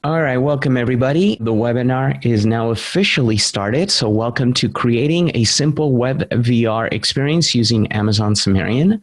All right, welcome everybody. The webinar is now officially started. So welcome to creating a simple web VR experience using Amazon Sumerian.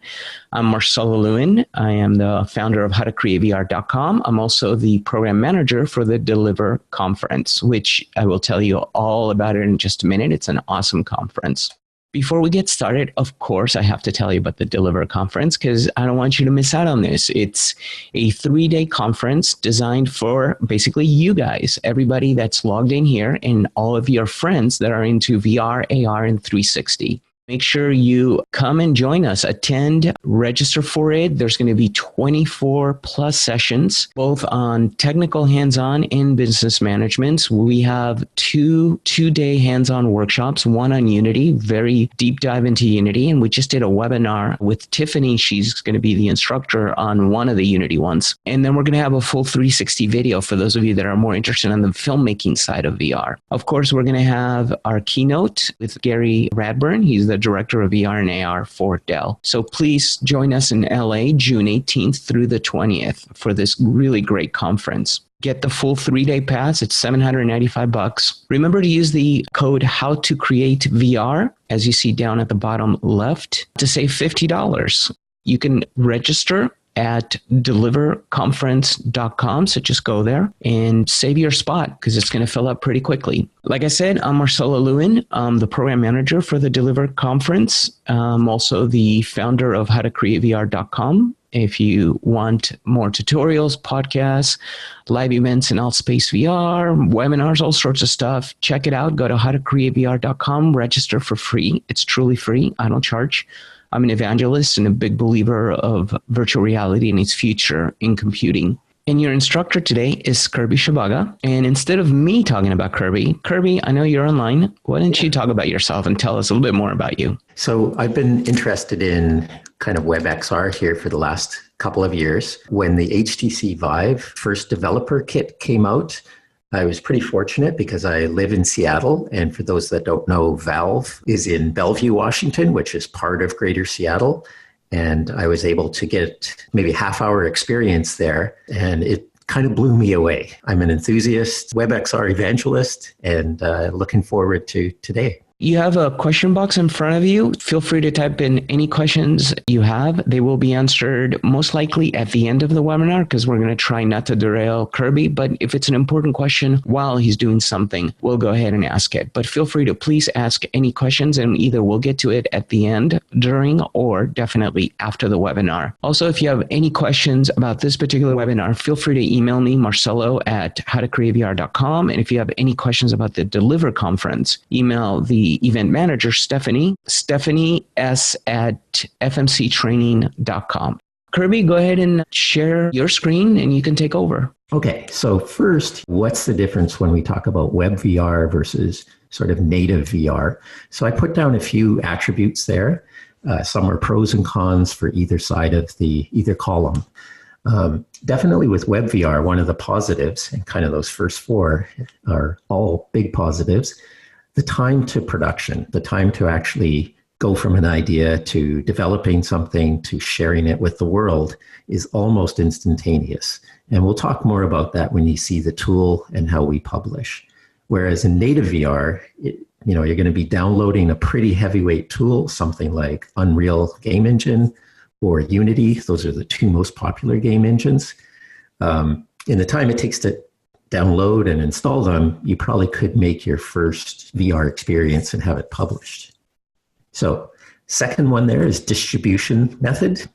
I'm Marcelo Lewin. I am the founder of howtocreatevr.com. I'm also the program manager for the Deliver conference, which I will tell you all about it in just a minute. It's an awesome conference. Before we get started, of course, I have to tell you about the Deliver conference because I don't want you to miss out on this. It's a 3-day conference designed for basically you guys, everybody that's logged in here and all of your friends that are into VR, AR, and 360. Make sure you come and join us, attend, register for it. There's going to be 24 plus sessions, both on technical hands-on and business management. We have two-day hands-on workshops, one on Unity, very deep dive into Unity. And we just did a webinar with Tiffany. She's going to be the instructor on one of the Unity ones. And then we're going to have a full 360 video for those of you that are more interested on the filmmaking side of VR. Of course, we're going to have our keynote with Gary Radburn. He's the director of VR and AR for Dell. So please join us in LA, June 18th through the 20th for this really great conference. Get the full 3-day pass. It's $795. Remember to use the code HowToCreateVR, as you see down at the bottom left, to save $50. You can register at deliverconference.com. So just go there and save your spot because it's going to fill up pretty quickly. Like I said, I'm Marcelo Lewin. I'm the program manager for the Deliver conference. I'm also the founder of howtocreatevr.com. If you want more tutorials, podcasts, live events in Altspace VR, webinars, all sorts of stuff, check it out. Go to howtocreatevr.com, register for free. It's truly free. I don't charge. I'm an evangelist and a big believer of virtual reality and its future in computing. And your instructor today is Kirby Shabaga. And instead of me talking about Kirby, I know you're online. Why don't you talk about yourself and tell us a little bit more about you? So I've been interested in kind of WebXR here for the last couple of years. When the HTC Vive first developer kit came out, I was pretty fortunate because I live in Seattle. And for those that don't know, Valve is in Bellevue, Washington, which is part of Greater Seattle. And I was able to get maybe half-hour experience there. And it kind of blew me away. I'm an enthusiast, WebXR evangelist, and looking forward to today. You have a question box in front of you. Feel free to type in any questions you have. They will be answered most likely at the end of the webinar because we're going to try not to derail Kirby. But if it's an important question while he's doing something, we'll go ahead and ask it. But feel free to please ask any questions and either we'll get to it at the end, during, or definitely after the webinar. Also, if you have any questions about this particular webinar, feel free to email me, Marcelo at howtocreatevr.com. And if you have any questions about the Deliver conference, email the event manager, Stephanie S at fmctraining.com. Kirby, go ahead and share your screen and you can take over. Okay, so first, what's the difference when we talk about WebVR versus sort of native VR? So I put down a few attributes there. Some are pros and cons for either side of either column. Definitely with WebVR, one of the positives, and kind of those first four are all big positives. The time to production, the time to actually go from an idea to developing something to sharing it with the world is almost instantaneous. And we'll talk more about that when you see the tool and how we publish. Whereas in native VR, you're going to be downloading a pretty heavyweight tool, something like Unreal Game Engine or Unity. Those are the two most popular game engines. In the time it takes to download and install them, you probably could make your first VR experience and have it published. So second one there is distribution method.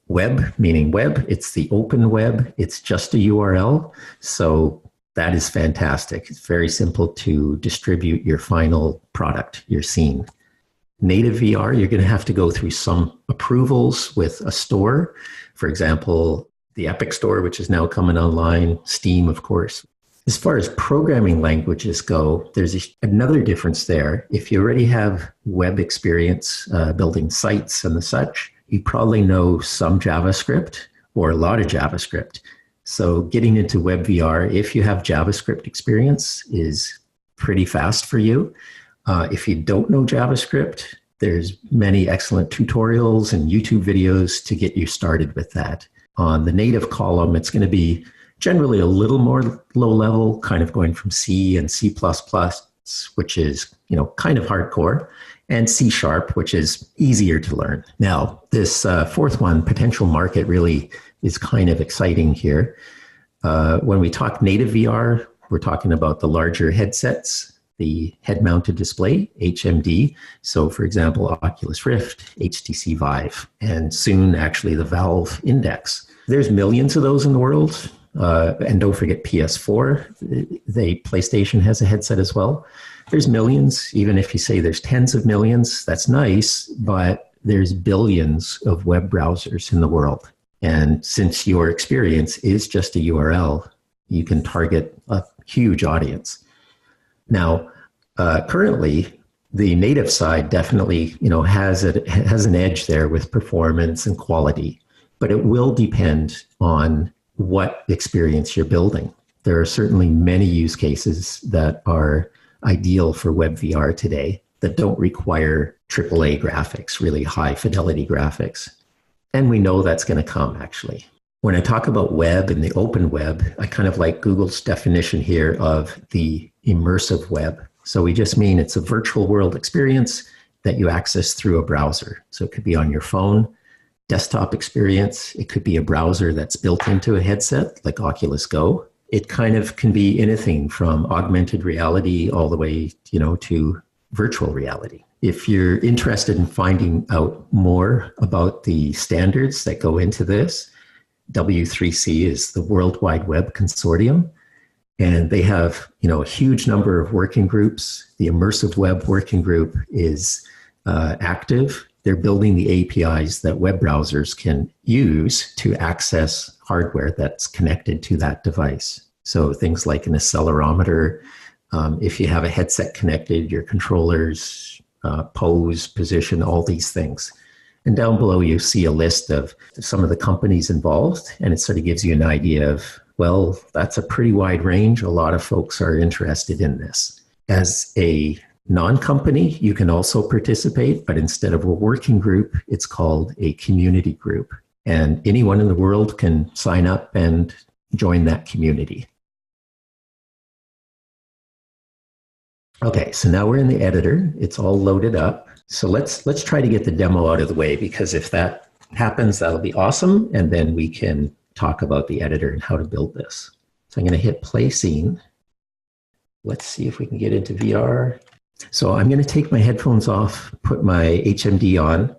Web, meaning web, it's the open web. It's just a URL. So that is fantastic. It's very simple to distribute your final product, your scene. Native VR, you're going to have to go through some approvals with a store. For example, the Epic Store, which is now coming online, Steam, of course. As far as programming languages go, there's another difference there. If you already have web experience building sites and the such, you probably know some JavaScript or a lot of JavaScript. So getting into WebVR, if you have JavaScript experience, is pretty fast for you. If you don't know JavaScript, there's many excellent tutorials and YouTube videos to get you started with that. On the native column, it's going to be generally a little more low level, kind of going from C and C++, which is, kind of hardcore, and C sharp, which is easier to learn. Now, this fourth one, potential market, really is kind of exciting here. When we talk native VR, we're talking about the larger headsets, the head-mounted display, HMD. So, for example, Oculus Rift, HTC Vive, and soon, actually, the Valve Index. There's millions of those in the world. And don't forget PS4. PlayStation has a headset as well. There's millions. Even if you say there's tens of millions, that's nice, but there's billions of web browsers in the world. And since your experience is just a URL, you can target a huge audience. Now, currently, the native side definitely, has an edge there with performance and quality, but it will depend on what experience you're building. There are certainly many use cases that are ideal for WebVR today that don't require AAA graphics, really high fidelity graphics. And we know that's going to come, actually. When I talk about web and the open web, I kind of like Google's definition here of the immersive web. So we just mean it's a virtual world experience that you access through a browser. So it could be on your phone, desktop experience. It could be a browser that's built into a headset like Oculus Go. It kind of can be anything from augmented reality all the way, to virtual reality. If you're interested in finding out more about the standards that go into this, W3C is the World Wide Web Consortium, and they have, a huge number of working groups. The Immersive Web Working Group is active. They're building the APIs that web browsers can use to access hardware that's connected to that device. So things like an accelerometer, if you have a headset connected, your controllers, pose, position, all these things. And down below, you see a list of some of the companies involved, and it sort of gives you an idea of, well, that's a pretty wide range. A lot of folks are interested in this. As a non-company, you can also participate, but instead of a working group, it's called a community group. And anyone in the world can sign up and join that community. Okay, so now we're in the editor. It's all loaded up. So let's try to get the demo out of the way, because if that happens, that'll be awesome. And then we can talk about the editor and how to build this. So I'm going to hit play scene. Let's see if we can get into VR. So I'm going to take my headphones off, put my HMD on.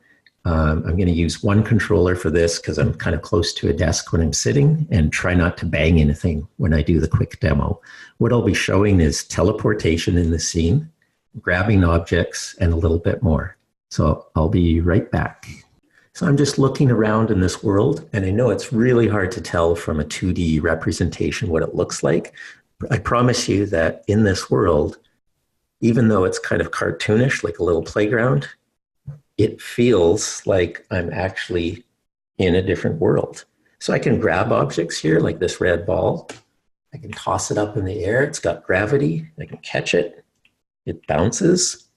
I'm going to use one controller for this because I'm kind of close to a desk when I'm sitting, and try not to bang anything when I do the quick demo. What I'll be showing is teleportation in the scene, grabbing objects, and a little bit more. So I'll be right back. So I'm just looking around in this world, and I know it's really hard to tell from a 2D representation what it looks like. I promise you that in this world, even though it's kind of cartoonish, like a little playground, it feels like I'm actually in a different world. So I can grab objects here, like this red ball. I can toss it up in the air. It's got gravity. I can catch it. It bounces.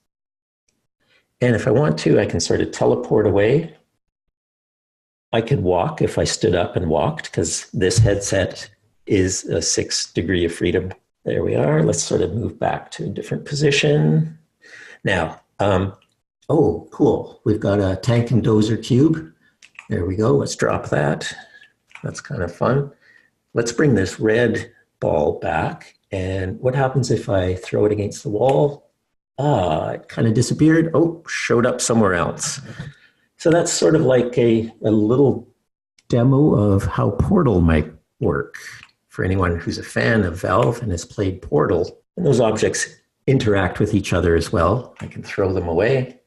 And if I want to, I can sort of teleport away. I could walk if I stood up and walked, because this headset is a 6 degree of freedom. There we are. Let's sort of move back to a different position. Now, oh, cool. We've got a tank and dozer cube. There we go. Let's drop that. That's kind of fun. Let's bring this red ball back. And what happens if I throw it against the wall? It kind of disappeared. Oh, showed up somewhere else. So that's sort of like a little demo of how Portal might work for anyone who's a fan of Valve and has played Portal. And those objects interact with each other as well. I can throw them away.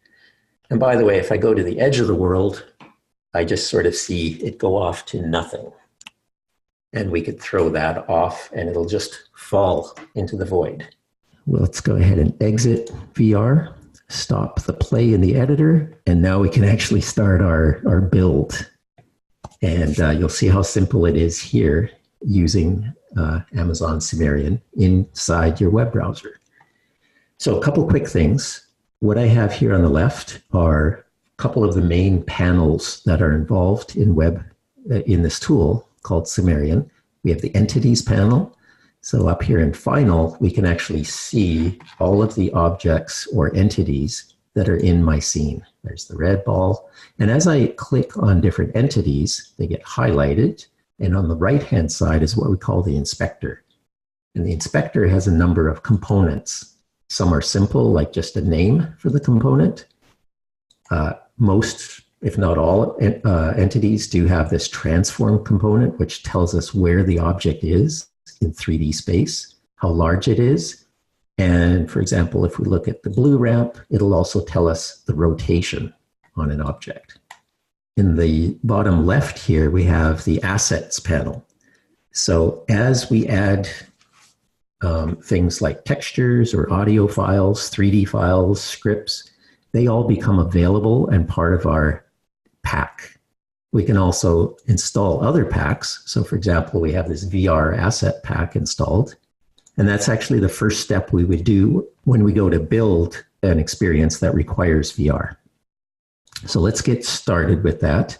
And by the way, if I go to the edge of the world, I just sort of see it go off to nothing. And we could throw that off and it'll just fall into the void. Well, let's go ahead and exit VR, stop the play in the editor, and now we can actually start our build. And you'll see how simple it is here using Amazon Sumerian inside your web browser. So a couple quick things. What I have here on the left are a couple of the main panels that are involved in this tool called Sumerian. We have the entities panel. So up here in final, we can actually see all of the objects or entities that are in my scene. There's the red ball. And as I click on different entities, they get highlighted. And on the right-hand side is what we call the inspector. And the inspector has a number of components. Some are simple, like just a name for the component. Most, if not all, entities do have this transform component, which tells us where the object is in 3D space, how large it is. And for example, if we look at the blue ramp, it'll also tell us the rotation on an object. In the bottom left here, we have the assets panel. So as we add things like textures or audio files, 3D files, scripts, they all become available and part of our pack. We can also install other packs. So for example, we have this VR asset pack installed. And that's actually the first step we would do when we go to build an experience that requires VR. So let's get started with that.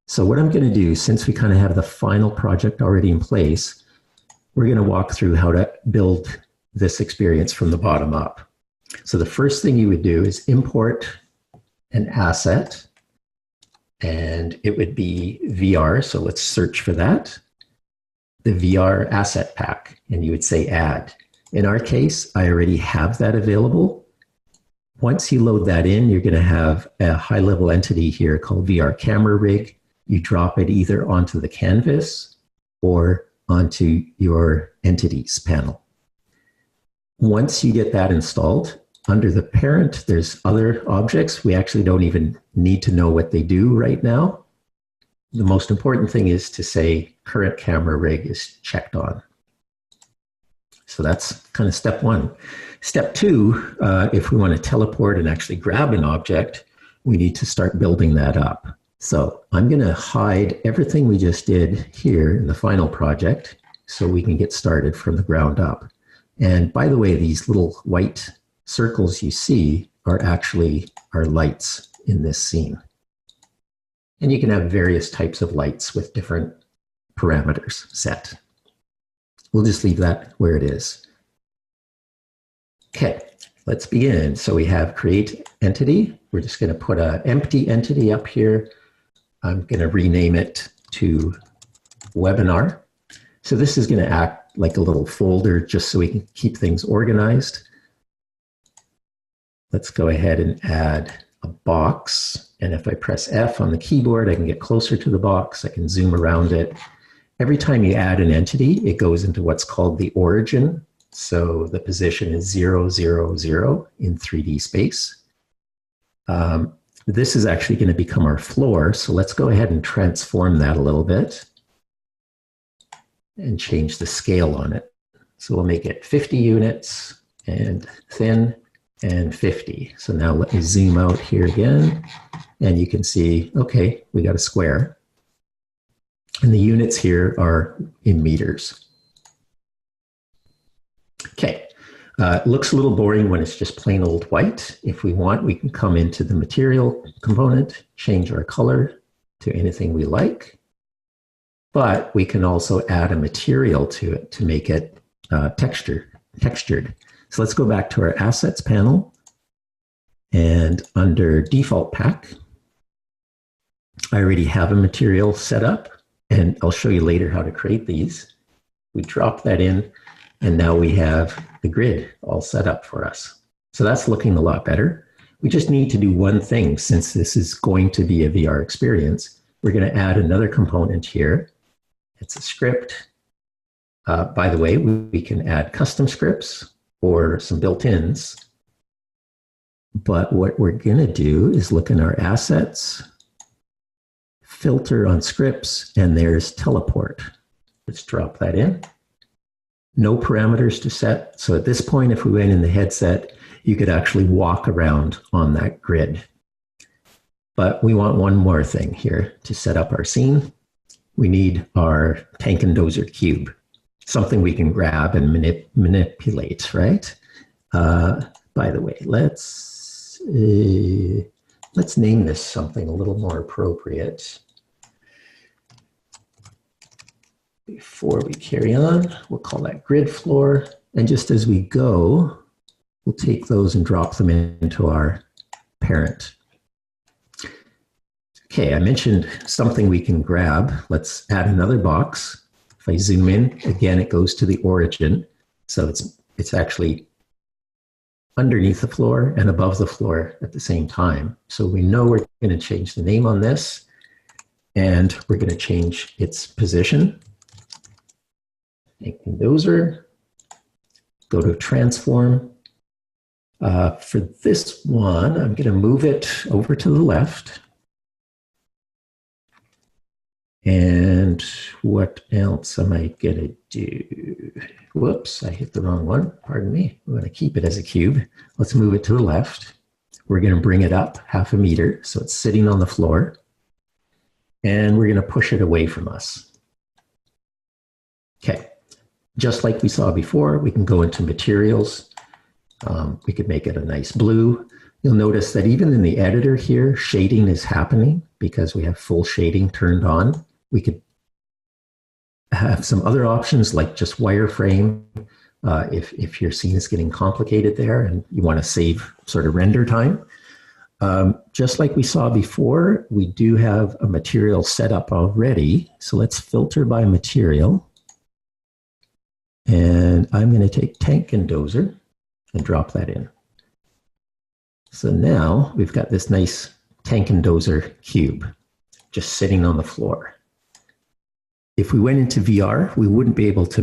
So what I'm going to do, since we kind of have the final project already in place, we're going to walk through how to build this experience from the bottom up. So the first thing you would do is import an asset, and it would be VR. So let's search for that. The VR asset pack, and you would say add. In our case, I already have that available. Once you load that in, you're going to have a high-level entity here called VR camera rig. You drop it either onto the canvas or onto your entities panel. Once you get that installed, under the parent, there's other objects. We actually don't even need to know what they do right now. The most important thing is to say current camera rig is checked on. So that's kind of step one. Step two, if we want to teleport and actually grab an object, we need to start building that up. So I'm going to hide everything we just did here in the final project so we can get started from the ground up. And by the way, these little white circles you see are actually our lights in this scene. And you can have various types of lights with different parameters set. We'll just leave that where it is. Okay, let's begin. So we have create entity. We're just going to put an empty entity up here. I'm going to rename it to webinar. So this is going to act like a little folder just so we can keep things organized. Let's go ahead and add a box. And if I press F on the keyboard, I can get closer to the box. I can zoom around it. Every time you add an entity, it goes into what's called the origin. So the position is 0, 0, 0 in 3D space. This is actually going to become our floor. So let's go ahead and transform that a little bit and change the scale on it. So we'll make it 50 units and thin and 50. So now let me zoom out here again, and you can see, okay, we got a square. And the units here are in meters. Okay, it looks a little boring when it's just plain old white. If we want, we can come into the material component, change our color to anything we like. But we can also add a material to it to make it textured. So let's go back to our assets panel, and under default pack, I already have a material set up, and I'll show you later how to create these. We drop that in, and now we have the grid all set up for us. So that's looking a lot better. We just need to do one thing. Since this is going to be a VR experience, we're going to add another component here. It's a script. By the way, we can add custom scripts or some built-ins. But what we're going to do is look in our assets, filter on scripts, and there's teleport. Let's drop that in. No parameters to set. So at this point, if we went in the headset, you could actually walk around on that grid. But we want one more thing here to set up our scene. We need our tank and dozer cube, something we can grab and manipulate, right? By the way, let's name this something a little more appropriate. before we carry on, we'll call that grid floor. And just as we go, we'll take those and drop them into our parent. Okay, I mentioned something we can grab. Let's add another box. If I zoom in, again, it goes to the origin. So it's actually underneath the floor and above the floor at the same time. So we know we're going to change the name on this, and we're going to change its position. Take the dozer, go to transform. For this one, I'm going to move it over to the left. And what else am I going to do? Whoops, I hit the wrong one. Pardon me. I'm going to keep it as a cube. Let's move it to the left. We're going to bring it up 0.5 meter, so it's sitting on the floor. And we're going to push it away from us. Okay, just like we saw before, we can go into materials. We could make it a nice blue. You'll notice that even in the editor here, shading is happening because we have full shading turned on. We could have some other options like just wireframe if your scene is getting complicated there and you want to save sort of render time. Just like we saw before, we do have a material set up already. So let's filter by material. And I'm going to take tank and dozer and drop that in. So now we've got this nice tank and dozer cube just sitting on the floor. If we went into VR, we wouldn't be able to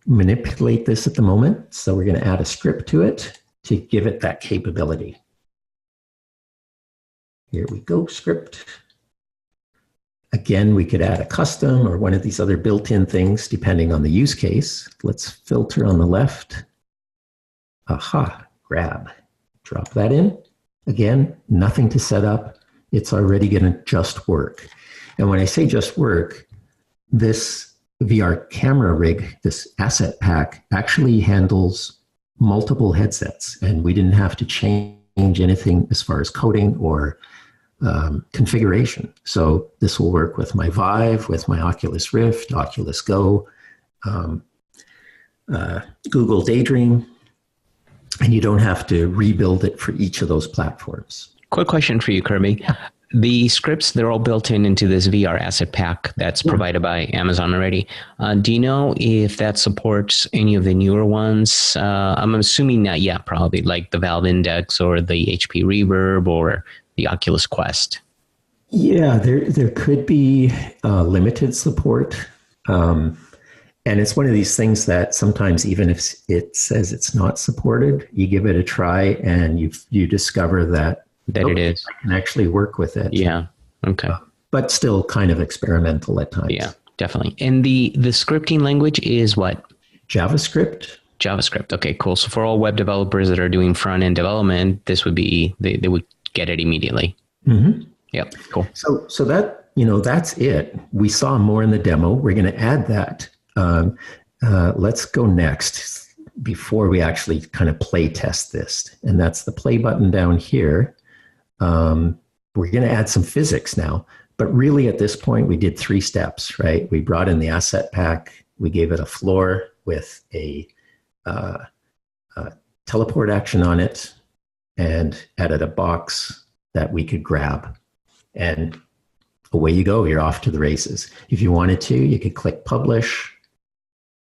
manipulate this at the moment. So we're going to add a script to it to give it that capability. Here we go, script. Again, we could add a custom or one of these other built-in things depending on the use case. Let's filter on the left. Aha, grab. Drop that in. Again, nothing to set up. It's already going to just work. And when I say just work, this VR camera rig, this asset pack, actually handles multiple headsets. And we didn't have to change anything as far as coding or configuration. So this will work with my Vive, with my Oculus Rift, Oculus Go, Google Daydream, and you don't have to rebuild it for each of those platforms. Quick question for you, Kirby. Yeah. The scripts, they're all built into this VR asset pack that's provided by Amazon already. Do you know if that supports any of the newer ones? I'm assuming not yet, probably, like the Valve Index or the HP Reverb or the Oculus Quest. Yeah, there could be limited support. And it's one of these things that sometimes even if it says it's not supported, you give it a try and you discover that it is. I can actually work with it. Yeah. Okay. But still kind of experimental at times. Yeah, definitely. And the scripting language is what? JavaScript. JavaScript. Okay, cool. So for all web developers that are doing front-end development, this would be, they would get it immediately. Mm-hmm. Yep, cool. So that, that's it. We saw more in the demo. We're going to add that. Let's go next before we actually kind of play test this. And that's the play button down here. We're going to add some physics now, but really at this point we did 3 steps, right? We brought in the asset pack. We gave it a floor with a teleport action on it and added a box that we could grab. And away you go, you're off to the races. If you wanted to, you could click publish.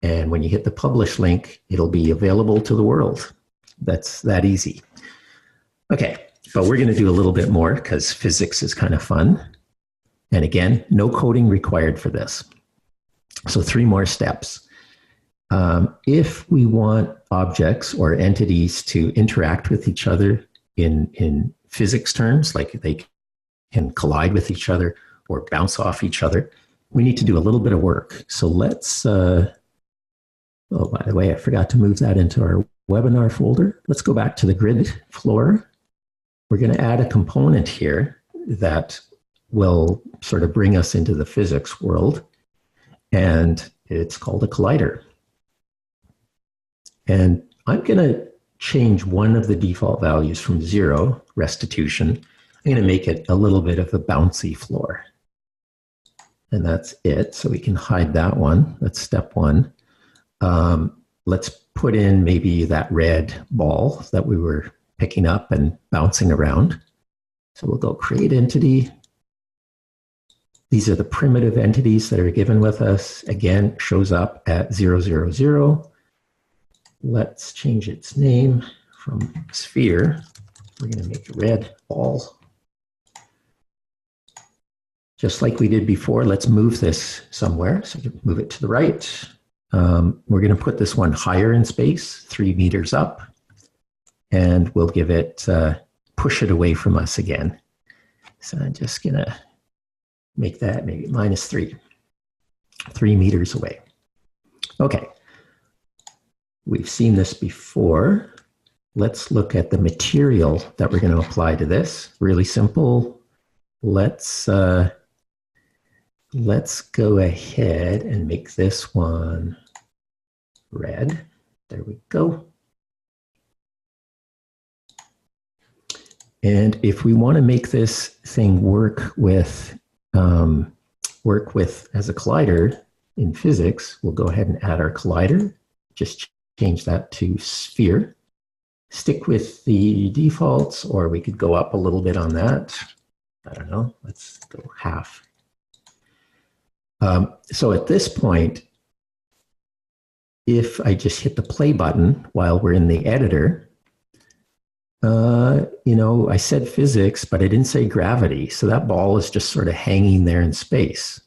And when you hit the publish link, it'll be available to the world. That's that easy. Okay, but we're going to do a little bit more because physics is kind of fun. And again, no coding required for this. So 3 more steps. If we want objects or entities to interact with each other in physics terms, like they can collide with each other or bounce off each other, we need to do a little bit of work. So let's, oh, by the way, I forgot to move that into our webinar folder. Let's go back to the grid floor. We're going to add a component here that will sort of bring us into the physics world. And it's called a collider. And I'm going to change one of the default values from 0, restitution. I'm going to make it a little bit of a bouncy floor. and that's it. So we can hide that one. That's step one. Let's put in maybe that red ball that we were picking up and bouncing around. So we'll go create entity. These are the primitive entities that are given with us. Again, shows up at 000. Let's change its name from sphere. We're going to make a red ball. Just like we did before, let's move this somewhere. So move it to the right. We're going to put this one higher in space, 3 meters up, and we'll give it, push it away from us again. So I'm just going to make that maybe -3, 3 meters away. Okay, we've seen this before. Let's look at the material that we're going to apply to this. Really simple. Let's go ahead and make this one red. There we go. And if we want to make this thing work with as a collider in physics, we'll go ahead and add our collider. Just change that to sphere. Stick with the defaults, or we could go up a little bit on that. I don't know, let's go half. So at this point, if I just hit the play button while we're in the editor, I said physics, but I didn't say gravity. So that ball is just sort of hanging there in space.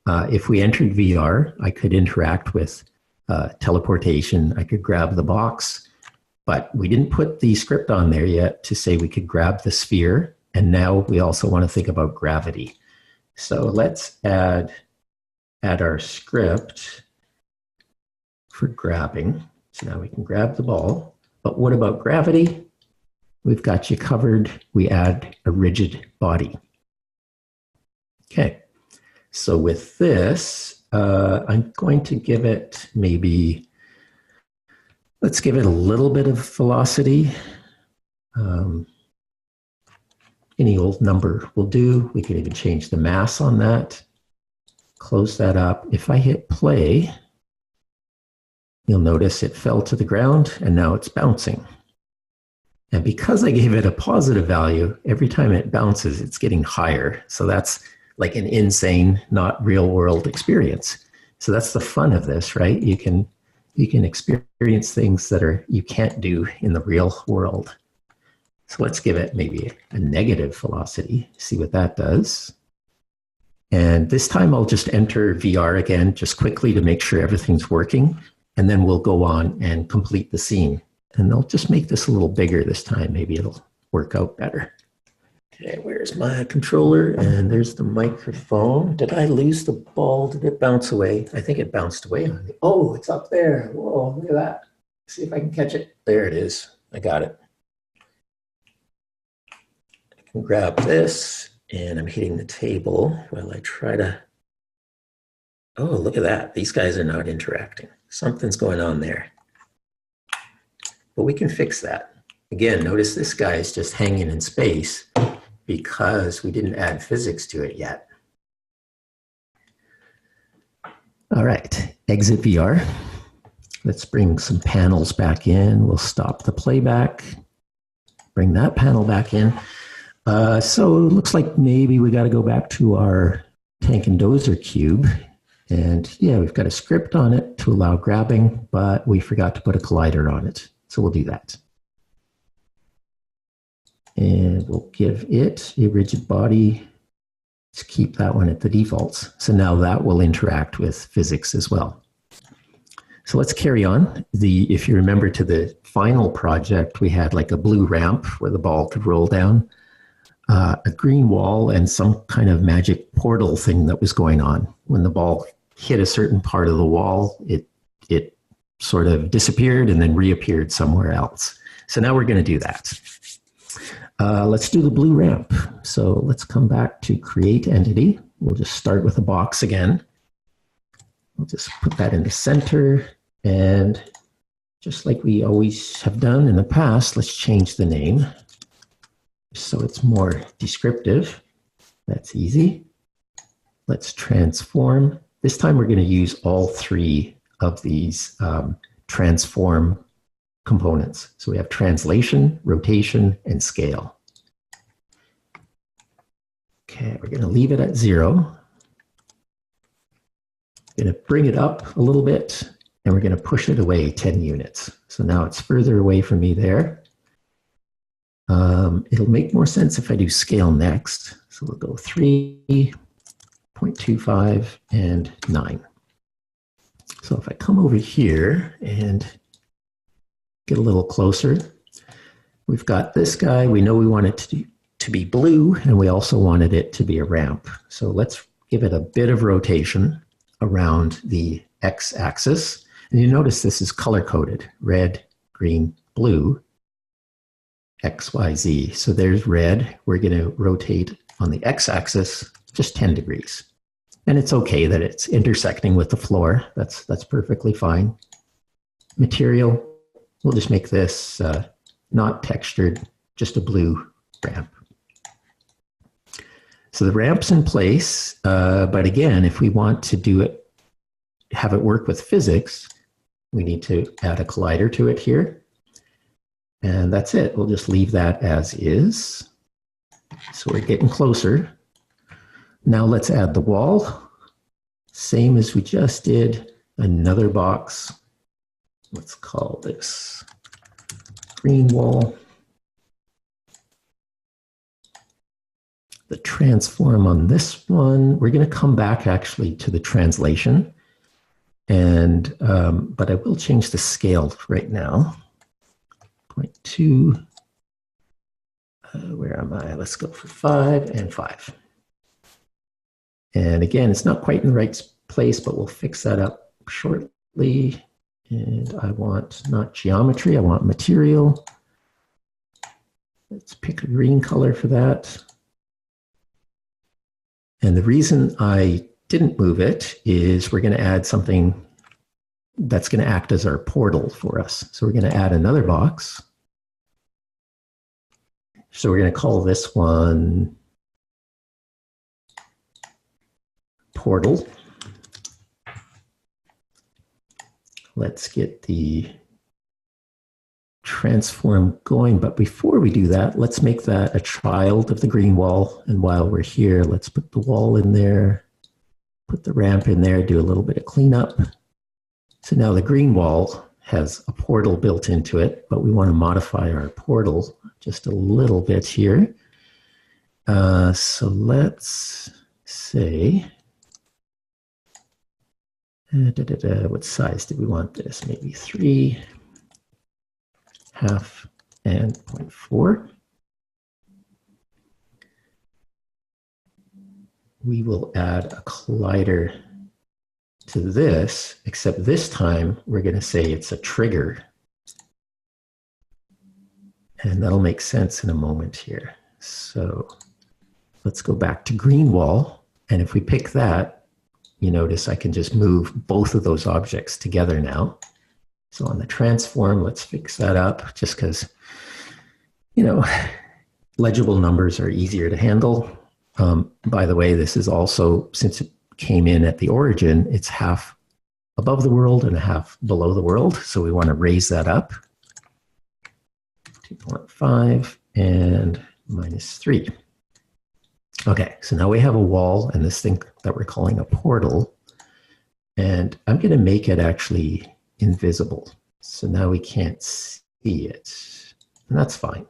If we entered VR, I could interact with teleportation. I could grab the box, but we didn't put the script on there yet to say we could grab the sphere. And now we also want to think about gravity. So let's add our script for grabbing. So now we can grab the ball. But what about gravity? We've got you covered. We add a rigid body. Okay, so with this, I'm going to give it maybe, let's give it a little bit of velocity. Any old number will do. We can even change the mass on that. Close that up. If I hit play, you'll notice it fell to the ground and now it's bouncing. And because I gave it a positive value, every time it bounces, it's getting higher. So that's like an insane, not real world experience. So that's the fun of this, right? You can experience things that you can't do in the real world. So let's give it maybe a negative velocity, see what that does. And this time I'll just enter VR again, just quickly to make sure everything's working. And then we'll go on and complete the scene. And I'll just make this a little bigger this time. Maybe it'll work out better. Okay, where's my controller? And there's the microphone. Did I lose the ball? Did it bounce away? I think it bounced away on me. Oh, it's up there. Whoa, look at that. See if I can catch it. There it is. I got it. I can grab this, and I'm hitting the table while I try to... Oh, look at that. These guys are not interacting. Something's going on there. But we can fix that. Again, notice this guy is just hanging in space because we didn't add physics to it yet. All right, exit VR. Let's bring some panels back in. We'll stop the playback, bring that panel back in. So it looks like maybe we got to go back to our tank and dozer cube. And yeah, we've got a script on it to allow grabbing, but we forgot to put a collider on it. So we'll do that. And we'll give it a rigid body. Let's keep that one at the defaults. So now that will interact with physics as well. So let's carry on. If you remember to the final project, we had like a blue ramp where the ball could roll down, a green wall, and some kind of magic portal thing that was going on. When the ball hit a certain part of the wall, it sort of disappeared and then reappeared somewhere else. So now we're going to do that. Let's do the blue ramp. So let's come back to create entity. We'll just start with a box again. We'll just put that in the center, and just like we always have done in the past, let's change the name so it's more descriptive. That's easy. Let's transform. This time we're going to use all three of these transform components. So we have translation, rotation, and scale. Okay, we're going to leave it at 0. Going to bring it up a little bit, and we're going to push it away 10 units. So now it's further away from me there. It'll make more sense if I do scale next. So we'll go 3, 0.25, and 9. So if I come over here and get a little closer, we've got this guy. We know we want it to be blue, and we also wanted it to be a ramp. So let's give it a bit of rotation around the x-axis. And you notice this is color-coded: red, green, blue, X, Y, Z. So there's red. We're going to rotate on the x-axis just 10 degrees. And it's okay that it's intersecting with the floor. That's perfectly fine. Material, we'll just make this not textured, just a blue ramp. So the ramp's in place, but again, if we want to have it work with physics, we need to add a collider to it here. And that's it. We'll just leave that as is. So we're getting closer. Now let's add the wall. Same as we just did. Another box. Let's call this green wall. The transform on this one, we're going to come back actually to the translation. And but I will change the scale right now. 0.2, where am I? Let's go for 5 and 5. And again, it's not quite in the right place, but we'll fix that up shortly. And I want not geometry, I want material. Let's pick a green color for that. And the reason I didn't move it is we're going to add something that's going to act as our portal for us. So we're going to add another box. So we're going to call this one portal. Let's get the transform going. But before we do that, let's make that a child of the green wall. And while we're here, let's put the wall in there, put the ramp in there, do a little bit of cleanup. So now the green wall has a portal built into it, but we want to modify our portal just a little bit here. So let's say, what size do we want this? Maybe 3, half, and 0.4. We will add a collider to this, except this time we're going to say it's a trigger. And that'll make sense in a moment here. So let's go back to green wall. And if we pick that, you notice I can just move both of those objects together now. So on the transform, let's fix that up just because, you know, legible numbers are easier to handle. By the way, this is also, since it came in at the origin, it's half above the world and a half below the world. So we want to raise that up. 2.5 and -3. Okay, so now we have a wall and this thing that we're calling a portal. And I'm going to make it actually invisible. So now we can't see it. And that's fine.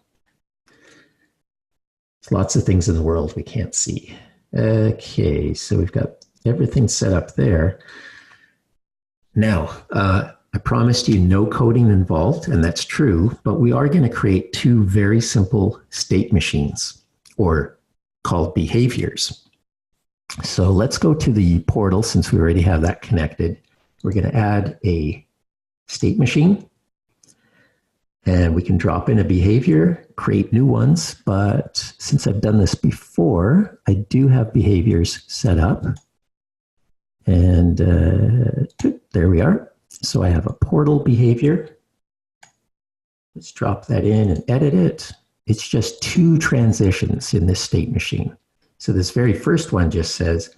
There's lots of things in the world we can't see. Okay, so we've got everything set up there. Now, I promised you no coding involved, and that's true, but we are going to create 2 very simple state machines, or called behaviors. So let's go to the portal since we already have that connected. We're going to add a state machine, and we can drop in a behavior, create new ones, but since I've done this before, I do have behaviors set up. And there we are. So I have a portal behavior. Let's drop that in and edit it. It's just 2 transitions in this state machine. So this very first one just says,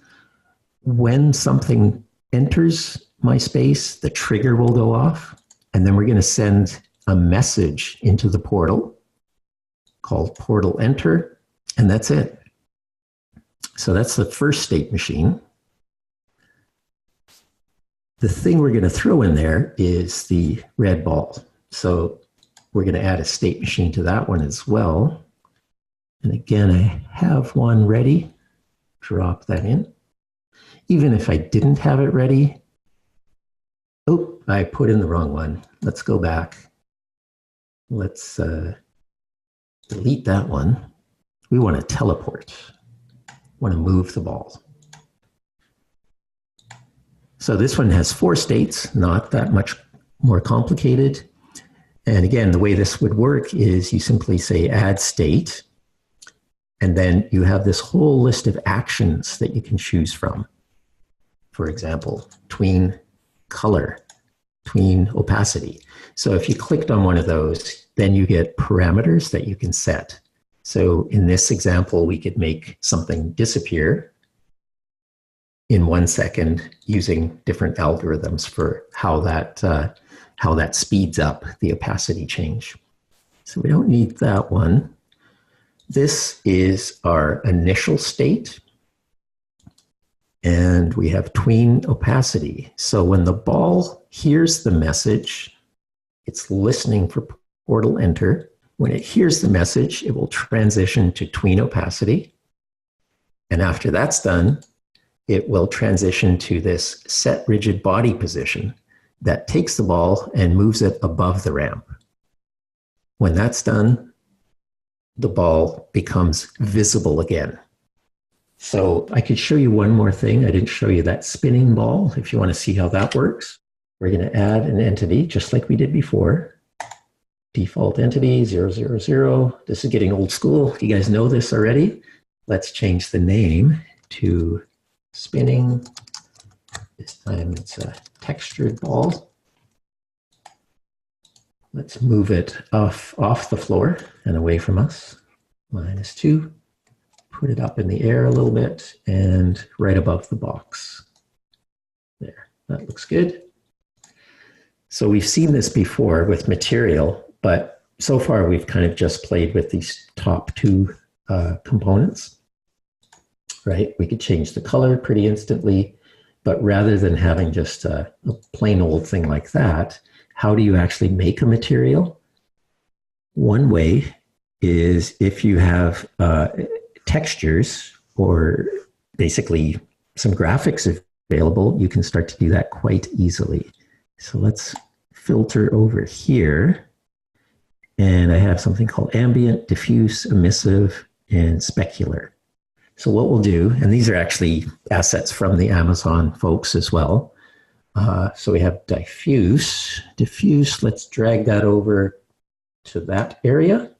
when something enters my space, the trigger will go off, and then we're going to send a message into the portal called portal enter, and that's it. So that's the first state machine. The thing we're going to throw in there is the red ball. So we're going to add a state machine to that one as well. And again, I have one ready. Drop that in. Even if I didn't have it ready, oh, I put in the wrong one. Let's go back. Let's delete that one. We want to teleport. Want to move the ball. So this one has 4 states, not that much more complicated. And again, the way this would work is you simply say add state, and then you have this whole list of actions that you can choose from. For example, tween color, tween opacity. So if you clicked on one of those, then you get parameters that you can set. So in this example, we could make something disappear in 1 second using different algorithms for how that speeds up the opacity change. So we don't need that one. This is our initial state. And we have tween opacity. So when the ball hears the message, it's listening for portal enter. When it hears the message, it will transition to tween opacity. And after that's done, it will transition to this set rigid body position that takes the ball and moves it above the ramp. When that's done, the ball becomes visible again. So I could show you one more thing. I didn't show you that spinning ball. If you want to see how that works, we're going to add an entity just like we did before. Default entity 000. This is getting old school. You guys know this already. Let's change the name to spinning. This time it's a textured ball. Let's move it off the floor and away from us. -2. Put it up in the air a little bit and right above the box. There, that looks good. So we've seen this before with material, but so far we've kind of just played with these top 2 components, right? We could change the color pretty instantly, but rather than having just a plain old thing like that, how do you actually make a material? One way is if you have textures or basically some graphics available, you can start to do that quite easily. So let's filter over here. And I have something called ambient, diffuse, emissive, and specular. So what we'll do, and these are actually assets from the Amazon folks as well. So we have diffuse. Diffuse, let's drag that over to that area.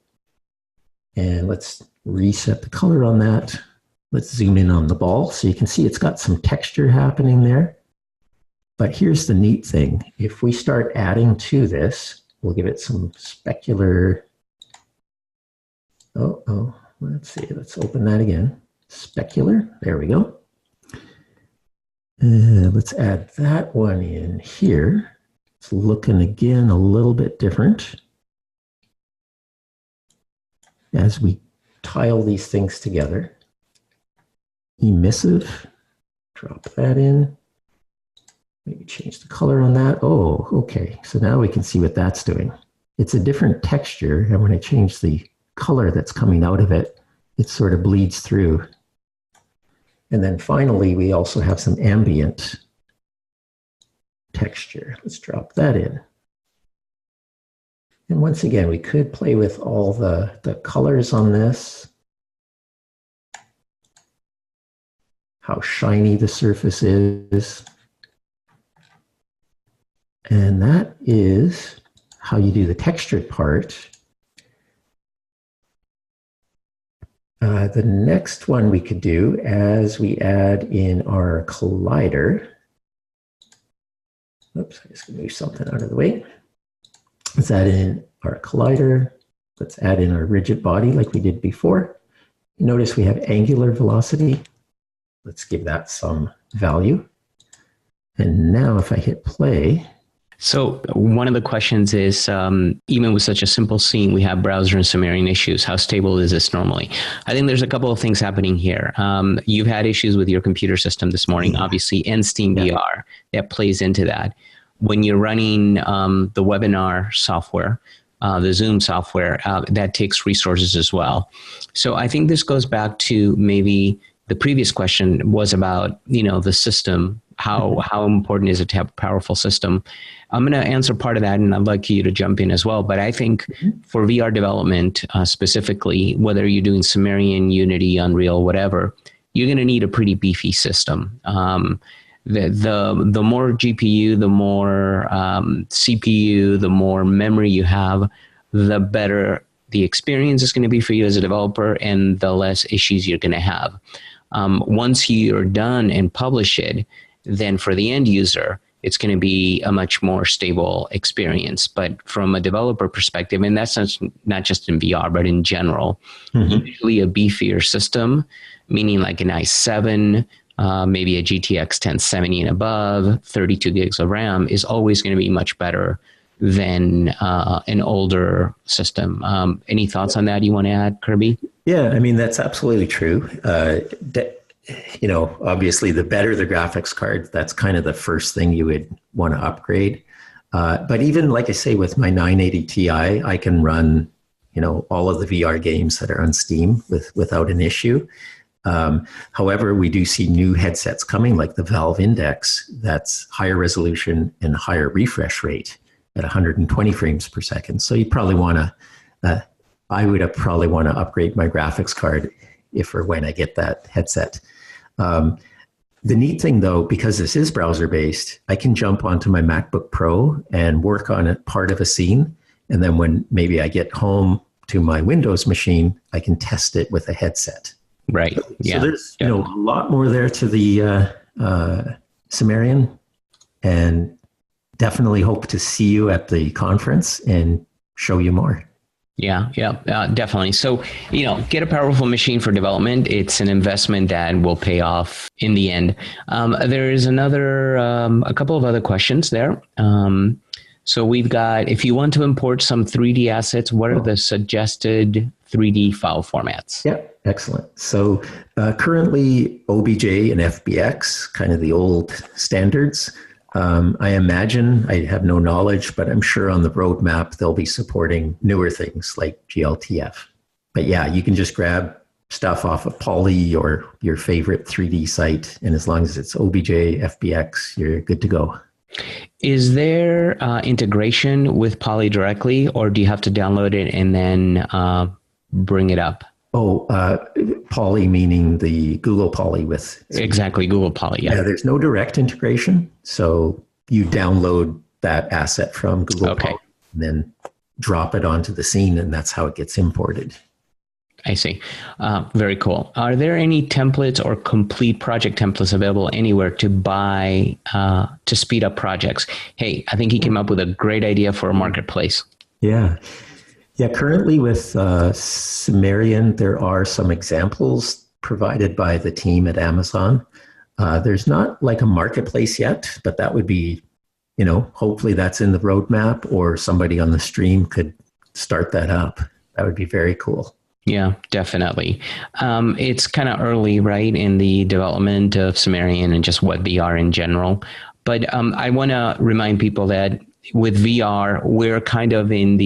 And let's reset the color on that. Let's zoom in on the ball so you can see it's got some texture happening there. But here's the neat thing. If we start adding to this, we'll give it some specular. Let's see, let's open that again. Specular, there we go. Let's add that one in here. It's looking again a little bit different. As we tile these things together. Emissive, drop that in. Maybe change the color on that. Oh, okay. So now we can see what that's doing. It's a different texture, and when I change the color that's coming out of it, it sort of bleeds through. And then finally, we also have some ambient texture. Let's drop that in. And once again, we could play with all the colors on this. How shiny the surface is. And that is how you do the textured part. The next one we could do as we add in our collider. Oops, I just gonna move something out of the way. Let's add in our collider. Let's add in our rigid body like we did before. Notice we have angular velocity. Let's give that some value. And now if I hit play. So one of the questions is, even with such a simple scene, we have browser and Sumerian issues. How stable is this normally? I think there's a couple of things happening here. You've had issues with your computer system this morning, obviously, and Steam VR that plays into that. When you're running the webinar software, the Zoom software, that takes resources as well. So I think this goes back to maybe the previous question was about, the system. How important is it to have a powerful system? I'm going to answer part of that, and I'd like you to jump in as well. But I think for VR development specifically, whether you're doing Sumerian, Unity, Unreal, whatever, you're going to need a pretty beefy system. The more GPU, the more CPU, the more memory you have, the better the experience is going to be for you as a developer, and the less issues you're going to have. Once you're done and publish it, then for the end user, it's going to be a much more stable experience. But from a developer perspective, and that's not just in VR, but in general, usually a beefier system, meaning like an i7, maybe a GTX 1070 and above, 32 gigs of RAM is always going to be much better than an older system. Any thoughts on that you want to add, Kirby? Yeah, I mean, that's absolutely true. Obviously, the better the graphics card, that's kind of the first thing you would want to upgrade. But even, like I say, with my 980 Ti, I can run, all of the VR games that are on Steam without an issue. However, we do see new headsets coming, like the Valve Index, that's higher resolution and higher refresh rate at 120 frames per second. So you probably want to, I would probably want to upgrade my graphics card if or when I get that headset. The neat thing, though, because this is browser-based, I can jump onto my MacBook Pro and work on it part of a scene. And then when maybe I get home to my Windows machine, I can test it with a headset. Right. Yeah. So there's a lot more there to the Sumerian, and definitely hope to see you at the conference and show you more. Yeah, definitely. So, get a powerful machine for development. It's an investment that will pay off in the end. There is a couple of other questions there. So we've got, if you want to import some 3D assets, what are the suggested 3D file formats? Yeah, excellent. So currently OBJ and FBX, kind of the old standards. I imagine, I have no knowledge, but I'm sure on the roadmap they'll be supporting newer things like GLTF. But yeah, you can just grab stuff off of Poly or your favorite 3D site, and as long as it's OBJ, FBX, you're good to go. Is there integration with Poly directly, or do you have to download it and then bring it up? Poly meaning the Google Poly with... Exactly, Google Poly, yeah. There's no direct integration, so you download that asset from Google Poly and then drop it onto the scene, and that's how it gets imported. I see. Very cool. Are there any templates or complete project templates available anywhere to buy to speed up projects? Hey, I think he came up with a great idea for a marketplace. Yeah, currently with Sumerian, there are some examples provided by the team at Amazon. There's not like a marketplace yet, but that would be, hopefully that's in the roadmap, or somebody on the stream could start that up. That would be very cool. Yeah, definitely. It's kind of early, right, in the development of Sumerian and just WebVR in general. But I want to remind people that with VR, we're kind of in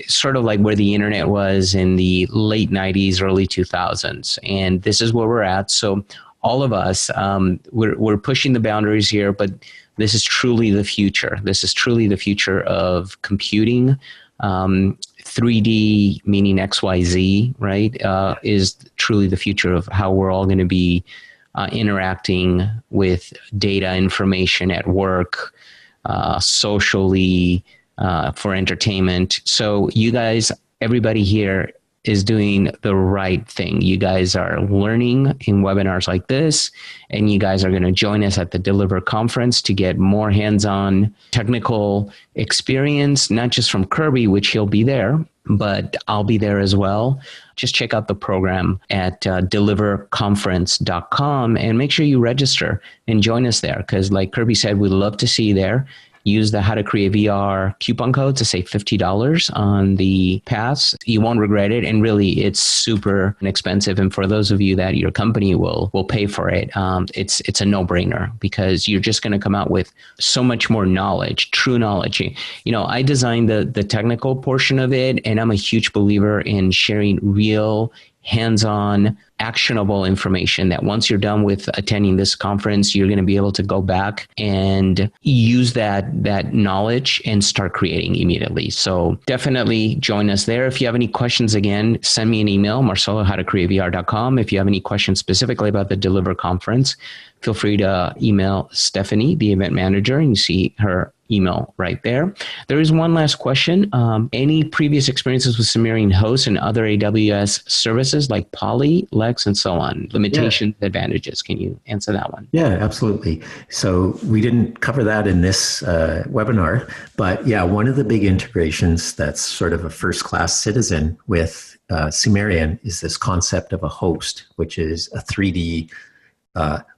sort of like where the internet was in the late 90s, early 2000s. And this is where we're at. So all of us, we're pushing the boundaries here, but this is truly the future. This is truly the future of computing. 3D, meaning XYZ, right, is truly the future of how we're all going to be interacting with data, information at work, socially, for entertainment. So you guys, everybody here is doing the right thing. You guys are learning in webinars like this, and you guys are going to join us at the Deliver conference to get more hands-on technical experience, not just from Kirby, which he'll be there, but I'll be there as well. just check out the program at deliverconference.com and make sure you register and join us there. Because like Kirby said, we'd love to see you there. Use the How to Create VR coupon code to save $50 on the pass. You won't regret it. And really, it's super inexpensive. And for those of you that your company will pay for it, it's a no-brainer because you're just going to come out with so much more knowledge, true knowledge. You know, I designed the technical portion of it, and I'm a huge believer in sharing real, hands-on, actionable information that once you're done with attending this conference, you're going to be able to go back and use that knowledge and start creating immediately. So definitely join us there. If you have any questions, again, send me an email, marcelo@howtocreatevr.com. If you have any questions specifically about the Deliver conference, feel free to email Stephanie, the event manager, and you see her email right there. There is one last question. Any previous experiences with Sumerian hosts and other AWS services like Poly, Lex, and so on? Limitations, advantages. Can you answer that one? Yeah, absolutely. So we didn't cover that in this webinar, but yeah, one of the big integrations that's sort of a first-class citizen with Sumerian is this concept of a host, which is a 3D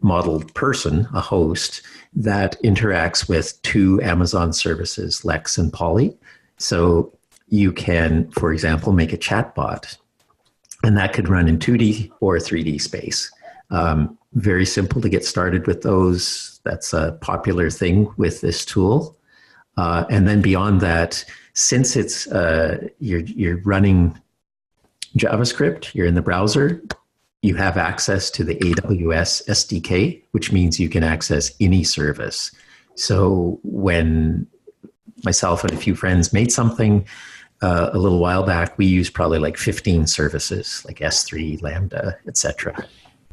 modeled person, a host, that interacts with two Amazon services, Lex and Poly. So you can, for example, make a chatbot, and that could run in 2D or 3D space. Very simple to get started with those. That's a popular thing with this tool. And then beyond that, since it's you're running JavaScript, you're in the browser, you have access to the AWS SDK, which means you can access any service. So when myself and a few friends made something a little while back, we used probably like 15 services, like S3, Lambda, etc.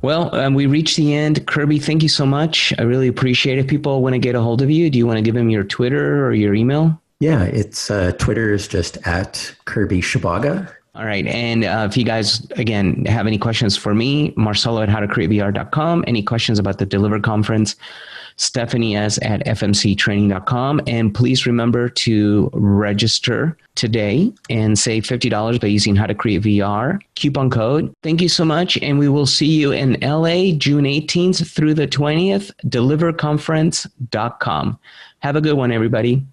Well, we reached the end. Kirby, thank you so much. I really appreciate it. People want to get a hold of you. Do you want to give them your Twitter or your email? Yeah, it's Twitter is just at Kirby Shibaga. All right. And if you guys, again, have any questions for me, marcelo@howtocreatevr.com. Any questions about the Deliver conference, Stephanie S at fmctraining.com. And please remember to register today and save $50 by using How to Create VR coupon code. Thank you so much. And we will see you in LA, June 18th through the 20th, deliverconference.com. Have a good one, everybody.